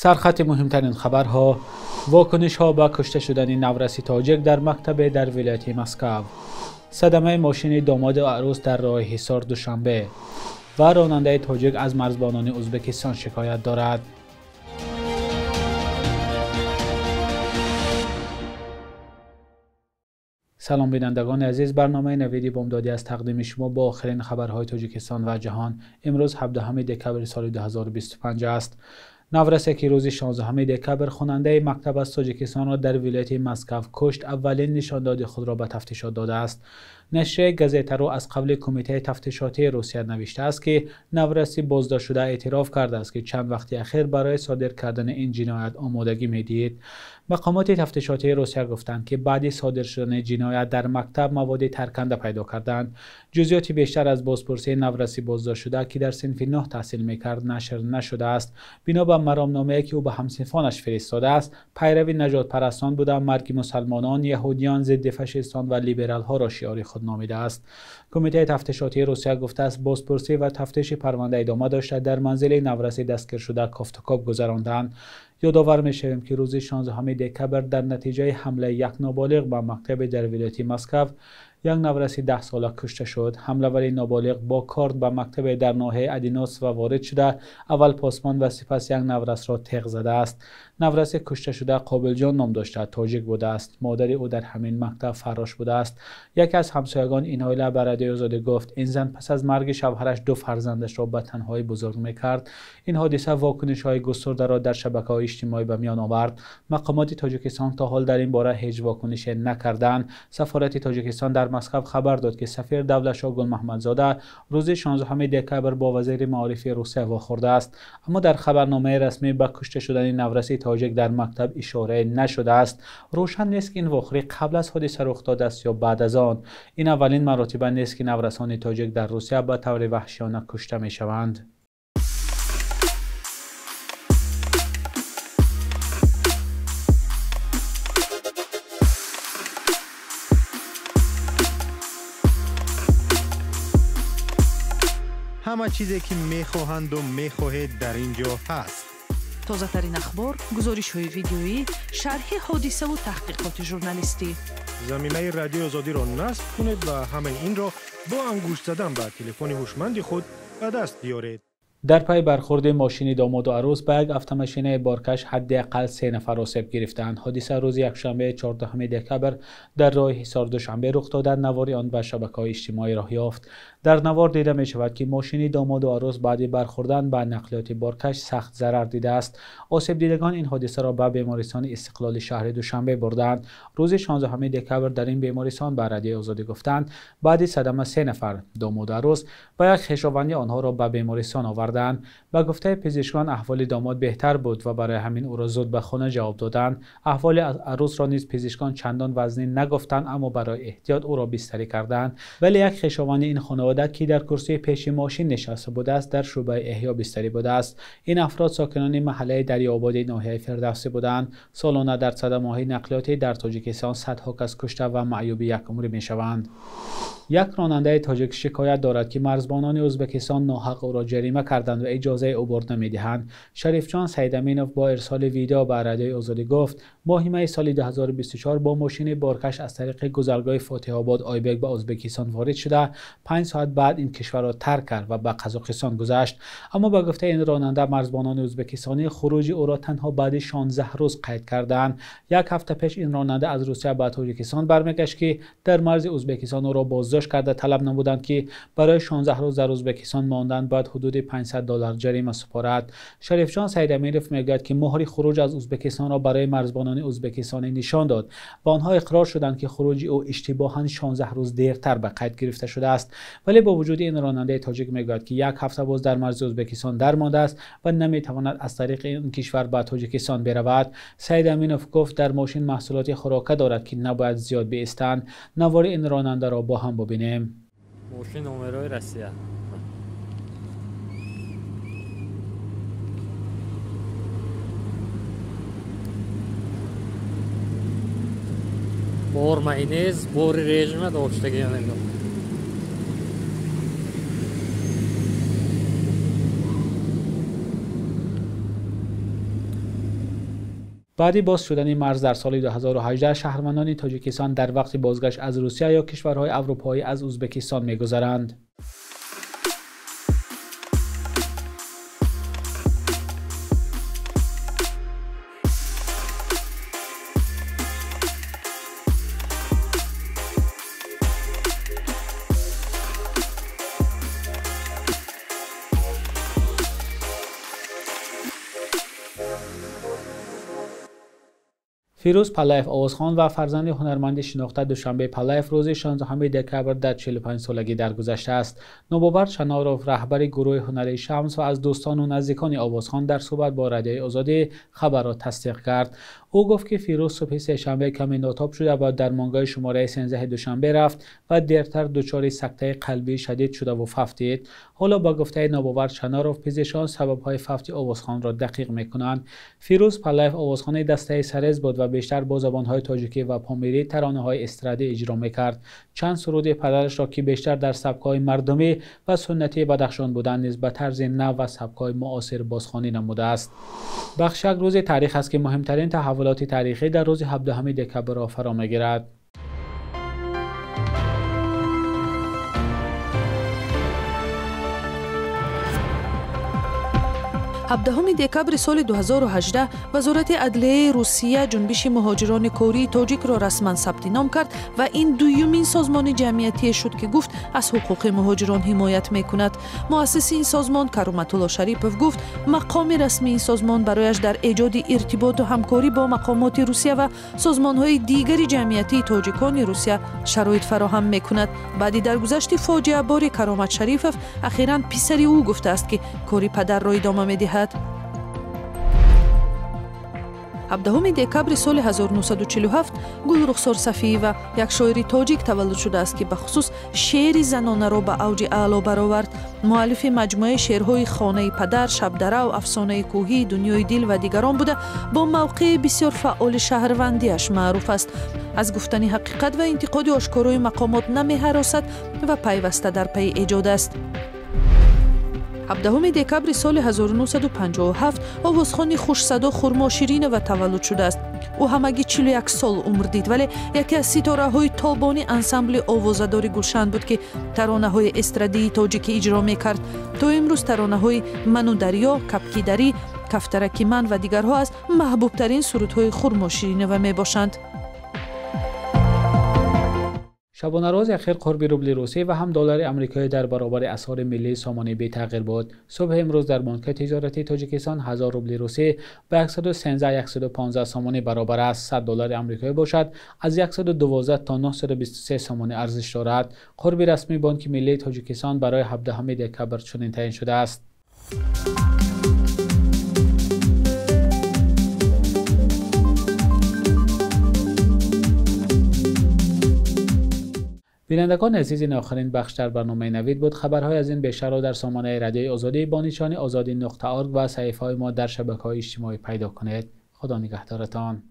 سرخط مهمترین خبرها: واکنش ها به کشته شدن نورسی تاجیک در مکتب در ولایت مسکو، صدمه ماشین داماد و عروس در راه حصار دوشنبه و راننده تاجیک از مرزبانان ازبکستان شکایت دارد. سلام بینندگان عزیز، برنامه نویدی بامدادی از تقدیم شما با آخرین خبرهای تاجیکستان و جهان. امروز 17 دکبر سال 2025 است. نورسی که روز 16 دکبر خواننده مکتب از تاجیکستان را در ولایت مسکو کشت، اولین نشانداد خود را به تفتیشات داده است. نشریه گزیته رو از قبل کمیته تفتیشاتی روسیه نوشته است که نورسی بازداشت شده اعتراف کرده است که چند وقت اخیر برای صادر کردن این جنایت آمادگی می‌دید. مقامات تفتیشاتی روسیه گفتند که بعد صادر شدن جنایت در مکتب مواد ترکنده پیدا کردند. جزئیات بیشتر از بازپرسی نورسی بازداشت شده که در صنف 9 تحصیل می‌کرد نشر نشده است. بنا به مرامنامه‌ای که او به همصنفانش فرستاده است، پیروی نجات پرستان بوده، مرگ مسلمانان، یهودیان، ضد فاشیستان و لیبرال ها را شعار خود نامیده است. کمیته تفتیشاتی روسیه گفته است بازپرسی و تفتیش پرونده ادامه داشته. در منزل نورسی دستگیر شده کافتکاب گذراندند. یادآور می‌شویم که روز 16 دکبر در نتیجه حمله یک نابالغ به مکتب در ولایت مسکو، یک نورسی 10 ساله کشته شد. حمله‌ور نابالغ با کارد به مکتب در ناحیه ادینوس و وارد شده، اول پاسبان و سپس یک نورس را تیغ زده است. نورسی کشته شده قابل جان نام داشته، تاجیک بوده است. مادر او در همین مکتب فراش بوده است. یکی از همسایگان این عائله به رادیو آزادی گفت این زن پس از مرگ شوهرش 2 فرزندش را به تنهایی بزرگ می‌کرد. این حادثه واکنش‌های گسترده را در شبکه‌های اجتماعی به میان آورد. مقامات تاجیکستان تا حال در این باره هیچ واکنشی نکردند. سفارت تاجیکستان در مسکو خبر داد که سفیر دولت‌شاه گل محمدزاده روز 16 دکبر با وزیر معارف روسیه واخورده است، اما در خبرنامه رسمی به کشته شدن نورسی تاجیک در مکتب اشاره نشده است. روشن نیست که این واقعه قبل از حادثه رخ داده است یا بعد از آن. این اولین مرتبه نیست که نورسان تاجیک در روسیه به طور وحشیانه کشته می‌شوند. همه چیزی که میخواهند و میخواهید در اینجا هست. تازه ترین اخبار، گزارش های ویدیویی، شرح حادثه و تحقیقات ژورنالیستی. زمینه رادیو آزادی را نصب کنید و همه این را با انگشت زدن به تلفن هوشمند خود به دست بیارید. در پی برخورد ماشین داماد و عروس به یک اتومبیل بارکش حداقل 3 نفر آسیب گرفتند. حادثه روز یکشنبه 14 دکبر در راه حصار دوشنبه رخ داد. نوار آن به شبکه‌های اجتماعی راه یافت. در نوار دیده می شود که ماشین داماد و عروس بعد برخوردن به نقلیات بارکش سخت ضرر دیده است. آسیب دیدگان این حادثه را به بیمارستان استقلال شهر دوشنبه بردند. روز 16 دکبر در این بیمارستان به رادیو آزادی گفتند بعد صدمه 3 نفر داماد و عروس و یک خویشاوند آنها را به بیمارستان آوردند. با گفته پزشکان احوال داماد بهتر بود و برای همین او را زود به خانه جواب دادند. احوال عروس را نیز پزشکان چندان وزنی نگفتند، اما برای احتیاط او را بستری کردند. ولی یک خویشاوند این خانواده که در کرسی پیش ماشین نشسته بوده است در شعبه احیا بستری بوده است. این افراد ساکنان محله دریاآباد ناحیه فردوسی بودند. سالانه در صدمه‌های نقلیاتی در تاجیکستان صدها کس کشته و معیوب یک عمری میشوند. یک راننده تاجیک شکایت دارد که مرزبانان ازبکستان ناحق او را جریمه کردند و اجازه عبور نمیدهند. شریفجان سیدامینوف با ارسال ویدیو به رادیو آزادی گفت ماه می سال 2024 با ماشین بارکش از طریق گذرگاه فاتح آباد آیبک به ازبکستان وارد شده. 5 ساعت بعد این کشور را ترک کرد و به قزاقستان گذشت. اما با گفته این راننده مرزبانان ازبکستانی خروج او را تنها بعد 16 روز قید کردند. یک هفته پیش این راننده از روسیه به تاجیکستان برمیگشت که در مرز ازبکستان او را بازداشت کرده طلب نمودند که برای 16 روز در ازبکستان ماندن باید حدود $500 جریمه سپارد. شریفجان سیدامینوف میگوید که مهر خروج از ازبکستان را برای مرزبانان ازبکستانی نشان داد و آنها اقرار شدند که خروج او اشتباهاً 16 روز دیرتر به قید گرفته شده است. ولی با وجود این راننده تاجیک میگوید که یک هفته باز در مرز ازبکستان درمانده است و نمیتواند از طریق این کشور به تاجیکستان برود. سیدامینوف گفت در ماشین محصولات خوراکه دارد که نباید زیاد بایستند. نوار این راننده را با هم ببینیم. ماشین نمرای روسیه. بار ماینز بار رژیم داشتگی نمیدونم. بعد باز شدن مرز در سال 2018 شهروندان تاجیکستان در وقت بازگشت از روسیه یا کشورهای اروپایی از ازبکستان می‌گذرند. فیروز پالایف آوازخوان و فرزند هنرمند شناخته دوشنبه پالایف روز 16 دکبر در 45 سالگی درگذشته است. نوباور شناروف رهبر گروه هنری شمس و از دوستان و نزدیکان آوازخوان در صحبت با رادیوی آزادی خبر را تصدیق کرد. او گفت که فیروز صبح سه‌شنبه کمی ناتاب شده و در مانگاه شماره 13 دوشنبه رفت و دیرتر دچار سکته قلبی شدید شده و ففتید. حالا با گفته نوباور شناروف پزشکان سبب‌های فوت آوازخوان را دقیق می‌کنند. فیروز پالایف آوازخوان دسته سرز بود و بیشتر با زبان‌های تاجیکی و پامیری ترانه‌های استرادی اجرا می‌کرد. چند سرود پدرش را که بیشتر در سبک‌های مردمی و سنتی بدخشان بودند نیز به طرز نو و سبک‌های معاصر بازخوانی نموده است. بخشک روز تاریخ است که مهمترین تحولات تاریخی در روز 17 دکبر را فرا می‌گیرد. 17 دکبر سال 2018 وزارت عدلیه روسیه جنبش مهاجران کوری تاجیک را رسما ثبت نام کرد و این دومین سازمان جمعیتی شد که گفت از حقوق مهاجران حمایت میکند. مؤسس این سازمان کرامت‌الله شریپوف گفت مقام رسمی این سازمان برایش در ایجاد ارتباط و همکاری با مقامات روسیه و سازمان‌های دیگر جمعیتی تاجیکان روسیه شرایط فراهم میکند. بعد درگذشت فاجعه بار کرامت شریپوف اخیراً پسر او گفته است که کاری پدر را ادامه می‌دهد. 17 دکبر سال 1947 گل رخسار صفی‌یوا یک شاعر تاجیک تولد شده است که به خصوص شعر زنانه را به اوج اعلا برآورد. مؤلف مجموعه شعرهای خانه پدر، شبدره و افسانه کوهی، دنیای دل و دیگران بوده. با موقع بسیار فعال شهروندیش معروف است. از گفتن حقیقت و انتقاد آشکارای مقامات نمی‌هراسد و پیوسته در پی ایجاد است. 17 دکبر سال 1957 آوازخوان خوش‌صدا خرما شیرین و تولد شده است. او همگی 41 سال عمر دید ولی یکی از ستاره‌های تابانی انسمبل آوازداری گلشن بود که ترانه‌های استرادی تاجیکی اجرا می‌کرد. تا امروز ترانه‌های من و دریا، کپکی دری، کفترکی من و دیگرها از محبوب‌ترین سرودهای خرما شیرین و میباشند. شبانه روز اخیر قرب روبل روسی و هم دلار آمریکایی در برابر اسعار ملی سامانه بی تغییر بود. صبح امروز در بانک تجارتی تاجیکستان 1000 روبل روسی به 113-115 سامانه برابر است. 100 دلار آمریکایی باشد از 112 تا 923 سامانه ارزش دارد. قرب رسمی بانک ملی تاجیکستان برای 17 دکبر چنین تعیین شده است. بینندگان عزیز، این آخرین بخش در برنامه نوید بود. خبرهای از این بیشتر را در سامانه رادیوی آزادی با نشانی آزادی.org و صحیفه‌های ما در شبکه‌های اجتماعی پیدا کنید. خدا نگهدارتان.